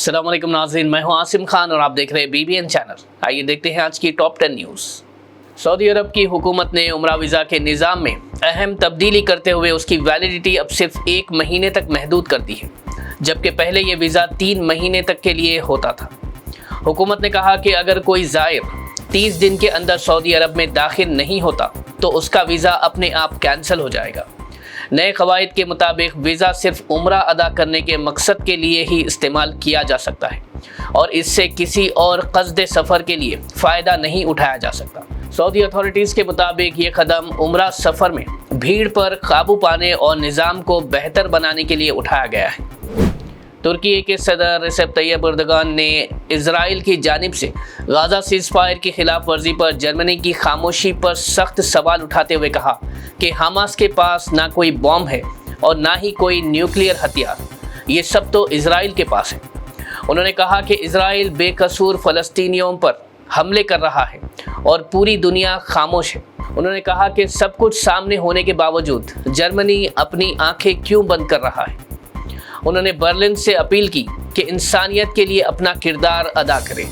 अस्सलाम वालेकुम नाज़रीन, मैं हूं आसिम खान और आप देख रहे हैं BBN चैनल। आइए देखते हैं आज की टॉप 10 न्यूज़। सऊदी अरब की हुकूमत ने उम्रा वीज़ा के निज़ाम में अहम तब्दीली करते हुए उसकी वैलिडिटी अब सिर्फ 1 महीने तक महदूद कर दी है, जबकि पहले ये वीज़ा 3 महीने तक के लिए होता था। हुकूमत ने कहा कि अगर कोई ज़ायर 30 दिन के अंदर सऊदी अरब में दाखिल नहीं होता तो उसका वीज़ा अपने आप कैंसिल हो जाएगा। नए क़वाइद के मुताबिक वीज़ा सिर्फ उम्रा अदा करने के मकसद के लिए ही इस्तेमाल किया जा सकता है और इससे किसी और क़स्द सफ़र के लिए फ़ायदा नहीं उठाया जा सकता। सऊदी अथॉरिटीज़ के मुताबिक ये कदम उम्रा सफ़र में भीड़ पर काबू पाने और निज़ाम को बेहतर बनाने के लिए उठाया गया है। तुर्की के सदर रिसेप तैयब एर्दोगान ने इजराइल की जानिब से गाज़ा सीज़ फायर की खिलाफ वर्जी पर जर्मनी की खामोशी पर सख्त सवाल उठाते हुए कहा कि हमास के पास ना कोई बॉम्ब है और ना ही कोई न्यूक्लियर हथियार, ये सब तो इजराइल के पास है। उन्होंने कहा कि इजराइल बेकसूर फ़लस्तीनियों पर हमले कर रहा है और पूरी दुनिया खामोश है। उन्होंने कहा कि सब कुछ सामने होने के बावजूद जर्मनी अपनी आंखें क्यों बंद कर रहा है। उन्होंने बर्लिन से अपील की कि इंसानियत के लिए अपना किरदार अदा करें।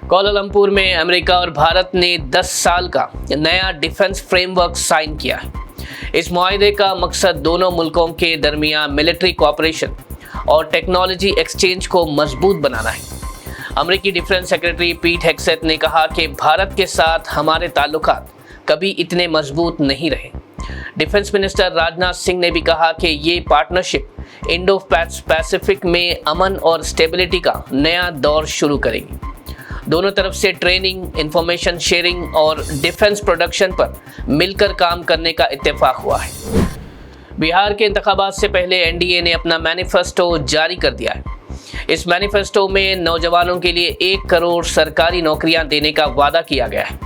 कोलालमपुर में अमेरिका और भारत ने 10 साल का नया डिफेंस फ्रेमवर्क साइन किया है। इस मुआहदे का मकसद दोनों मुल्कों के दरमियान मिलिट्री कोऑपरेशन और टेक्नोलॉजी एक्सचेंज को मजबूत बनाना है। अमेरिकी डिफेंस सेक्रेटरी पीट हेग्सेथ ने कहा कि भारत के साथ हमारे ताल्लुकात कभी इतने मजबूत नहीं रहे। डिफेंस मिनिस्टर राजनाथ सिंह ने भी कहा कि ये पार्टनरशिप इंडो पैसिफिक में अमन और स्टेबिलिटी का नया दौर शुरू करेगी। दोनों तरफ से ट्रेनिंग, इंफॉर्मेशन शेयरिंग और डिफेंस प्रोडक्शन पर मिलकर काम करने का इत्तेफाक हुआ है। बिहार के इंतखाबात से पहले एनडीए ने अपना मैनिफेस्टो जारी कर दिया है। इस मैनिफेस्टो में नौजवानों के लिए 1 करोड़ सरकारी नौकरियां देने का वादा किया गया है।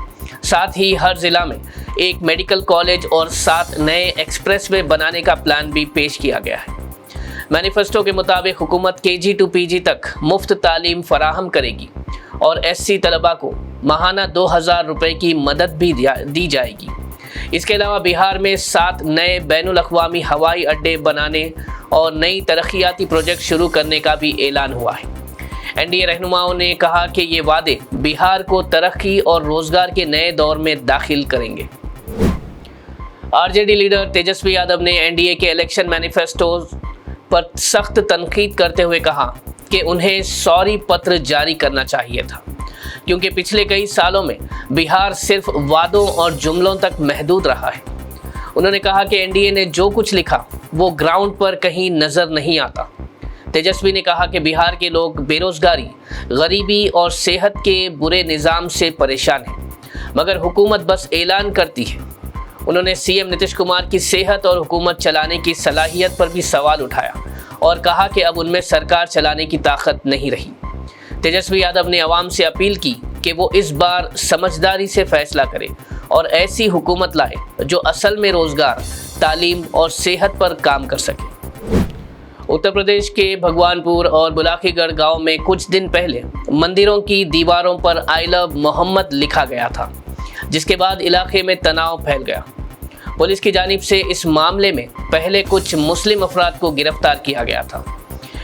साथ ही हर ज़िला में एक मेडिकल कॉलेज और 7 नए एक्सप्रेसवे बनाने का प्लान भी पेश किया गया है। मैनिफेस्टो के मुताबिक हुकूमत KG to PG तक मुफ्त तालीम फराहम करेगी और SC तलबा को माहाना 2000 रुपये की मदद भी दी जाएगी। इसके अलावा बिहार में 7 नए बैनुल अक़वामी हवाई अड्डे बनाने और नई तरक्याती प्रोजेक्ट शुरू करने का भी ऐलान हुआ है। एनडीए रहनुमाओं ने कहा कि ये वादे बिहार को तरक्की और रोजगार के नए दौर में दाखिल करेंगे। आरजेडी लीडर तेजस्वी यादव ने एनडीए के इलेक्शन मैनिफेस्टो पर सख्त तनकीद करते हुए कहा कि उन्हें सॉरी पत्र जारी करना चाहिए था, क्योंकि पिछले कई सालों में बिहार सिर्फ वादों और जुमलों तक महदूद रहा है। उन्होंने कहा कि एनडीए ने जो कुछ लिखा वो ग्राउंड पर कहीं नज़र नहीं आता। तेजस्वी ने कहा कि बिहार के लोग बेरोजगारी, गरीबी और सेहत के बुरे निज़ाम से परेशान हैं, मगर हुकूमत बस ऐलान करती है। उन्होंने सीएम नीतीश कुमार की सेहत और हुकूमत चलाने की सलाहियत पर भी सवाल उठाया और कहा कि अब उनमें सरकार चलाने की ताकत नहीं रही। तेजस्वी यादव ने आवाम से अपील की कि वो इस बार समझदारी से फैसला करे और ऐसी हुकूमत लाए जो असल में रोज़गार, तालीम और सेहत पर काम कर सके। उत्तर प्रदेश के भगवानपुर और बुलाकीगढ़ गांव में कुछ दिन पहले मंदिरों की दीवारों पर आई लव मोहम्मद लिखा गया था, जिसके बाद इलाके में तनाव फैल गया। पुलिस की जानिब से इस मामले में पहले कुछ मुस्लिम अफराद को गिरफ्तार किया गया था,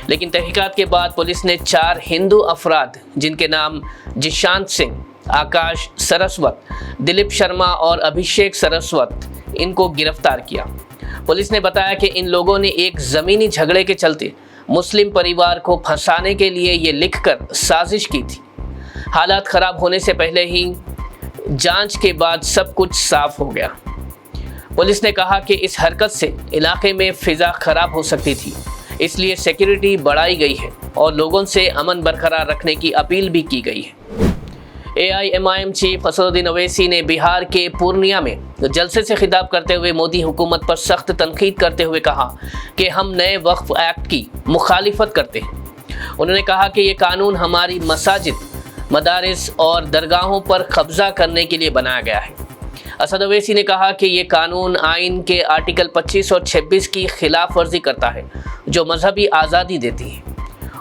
लेकिन तहकीकात के बाद पुलिस ने 4 हिंदू अफराद जिनके नाम जिशांत सिंह, आकाश सरस्वत, दिलीप शर्मा और अभिषेक सरस्वत, इनको गिरफ्तार किया। पुलिस ने बताया कि इन लोगों ने एक ज़मीनी झगड़े के चलते मुस्लिम परिवार को फंसाने के लिए ये लिखकर साजिश की थी। हालात ख़राब होने से पहले ही जांच के बाद सब कुछ साफ हो गया। पुलिस ने कहा कि इस हरकत से इलाके में फ़िज़ा ख़राब हो सकती थी, इसलिए सिक्योरिटी बढ़ाई गई है और लोगों से अमन बरकरार रखने की अपील भी की गई है। AIMIM चीफ असदुद्दीन ओवैसी ने बिहार के पूर्णिया में जलसे से खिताब करते हुए मोदी हुकूमत पर सख्त तनकीद करते हुए कहा कि हम नए वक्फ एक्ट की मुखालिफत करते हैं। उन्होंने कहा कि ये कानून हमारी मसाजिद, मदारिस और दरगाहों पर कब्ज़ा करने के लिए बनाया गया है। असद ओवैसी ने कहा कि ये कानून आइन के आर्टिकल 25 और 26 की खिलाफ वर्जी करता है, जो मजहबी आज़ादी देती है।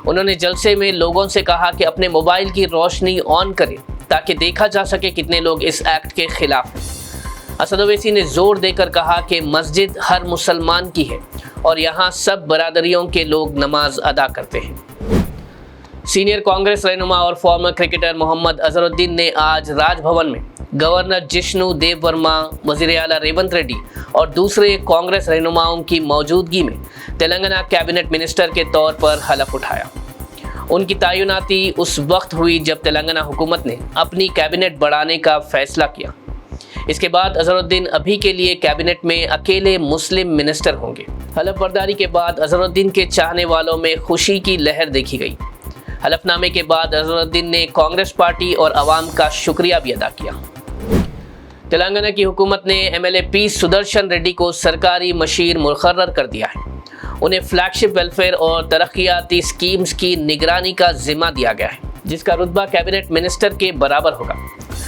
उन्होंने जलसे में लोगों से कहा कि अपने मोबाइल की रोशनी ऑन करें ताकि देखा जा सके कितने लोग इस एक्ट के खिलाफ हैं। असद ओवैसी ने जोर देकर कहा कि मस्जिद हर मुसलमान की है और यहाँ सब बरादरियों के लोग नमाज अदा करते हैं। सीनियर कांग्रेस रहनुमा और फॉर्मर क्रिकेटर मोहम्मद अजहरुद्दीन ने आज राजभवन में गवर्नर जिष्णु देव वर्मा, वजीर आला रेवंत रेड्डी और दूसरे कांग्रेस रहनुमाओं की मौजूदगी में तेलंगाना कैबिनेट मिनिस्टर के तौर पर हलफ उठाया। उनकी तैनाती उस वक्त हुई जब तेलंगाना हुकूमत ने अपनी कैबिनेट बढ़ाने का फैसला किया। इसके बाद अजहरुद्दीन अभी के लिए कैबिनेट में अकेले मुस्लिम मिनिस्टर होंगे। हलफ बर्दारी के बाद अजहरुद्दीन के चाहने वालों में खुशी की लहर देखी गई। हलफनामे के बाद अजहरुद्दीन ने कांग्रेस पार्टी और अवाम का शुक्रिया भी अदा किया। तेलंगाना की हुकूमत ने एमएलए पी सुदर्शन रेड्डी को सरकारी मशीर मुकर्रर कर दिया है। उन्हें फ्लैगशिप वेलफेयर और तरक्याती स्कीम्स की निगरानी का जिम्मा दिया गया है, जिसका रुतबा कैबिनेट मिनिस्टर के बराबर होगा।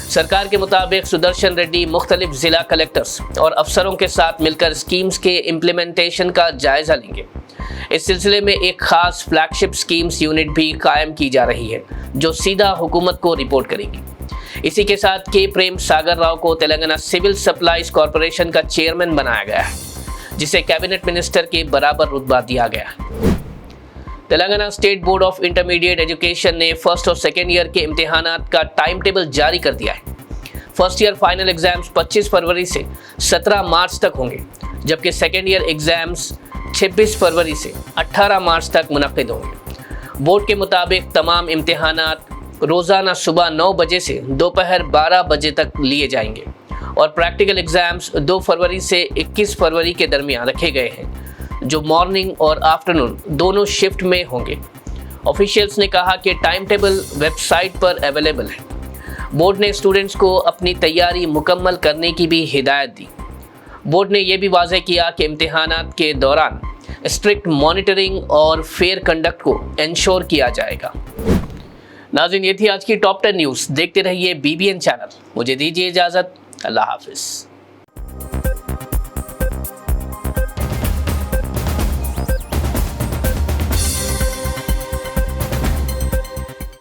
सरकार के मुताबिक सुदर्शन रेड्डी मुख्तलिफ जिला कलेक्टर्स और अफसरों के साथ मिलकर स्कीम्स के इम्प्लीमेंटेशन का जायजा लेंगे। इस सिलसिले में एक खास फ्लैगशिप स्कीम्स यूनिट भी कायम की जा रही है, जो सीधा हुकूमत को रिपोर्ट करेगी। इसी के साथ के प्रेम सागर राव को तेलंगाना सिविल सप्लाईज कॉरपोरेशन का चेयरमैन बनाया गया है, जिसे कैबिनेट मिनिस्टर के बराबर रुतबा दिया गया है। Telangana state board of intermediate education ने फर्स्ट और सेकेंड ईयर के इम्तिहानात का टाइम टेबल जारी कर दिया है। फर्स्ट ईयर फाइनल एग्जाम्स 25 फरवरी से 17 मार्च तक होंगे, जबकि सेकेंड ईयर एग्जाम्स 26 फरवरी से 18 मार्च तक मुनक्किद होंगे। बोर्ड के मुताबिक तमाम इम्तिहानात रोज़ाना सुबह 9 बजे से दोपहर 12 बजे तक लिए जाएंगे और प्रैक्टिकल एग्जाम्स 2 फरवरी से 21 फरवरी के दरमियान रखे गए हैं, जो मॉर्निंग और आफ्टरनून दोनों शिफ्ट में होंगे। ऑफिशियल्स ने कहा कि टाइम टेबल वेबसाइट पर अवेलेबल है। बोर्ड ने स्टूडेंट्स को अपनी तैयारी मुकम्मल करने की भी हिदायत दी। बोर्ड ने यह भी वाज़ेह किया कि इम्तिहानात के दौरान स्ट्रिक्ट मॉनिटरिंग और फेयर कंडक्ट को इंश्योर किया जाएगा। नाज़रीन, ये थी आज की टॉप 10 न्यूज़। देखते रहिए BBN चैनल। मुझे दीजिए इजाज़त। अल्लाह हाफिज़।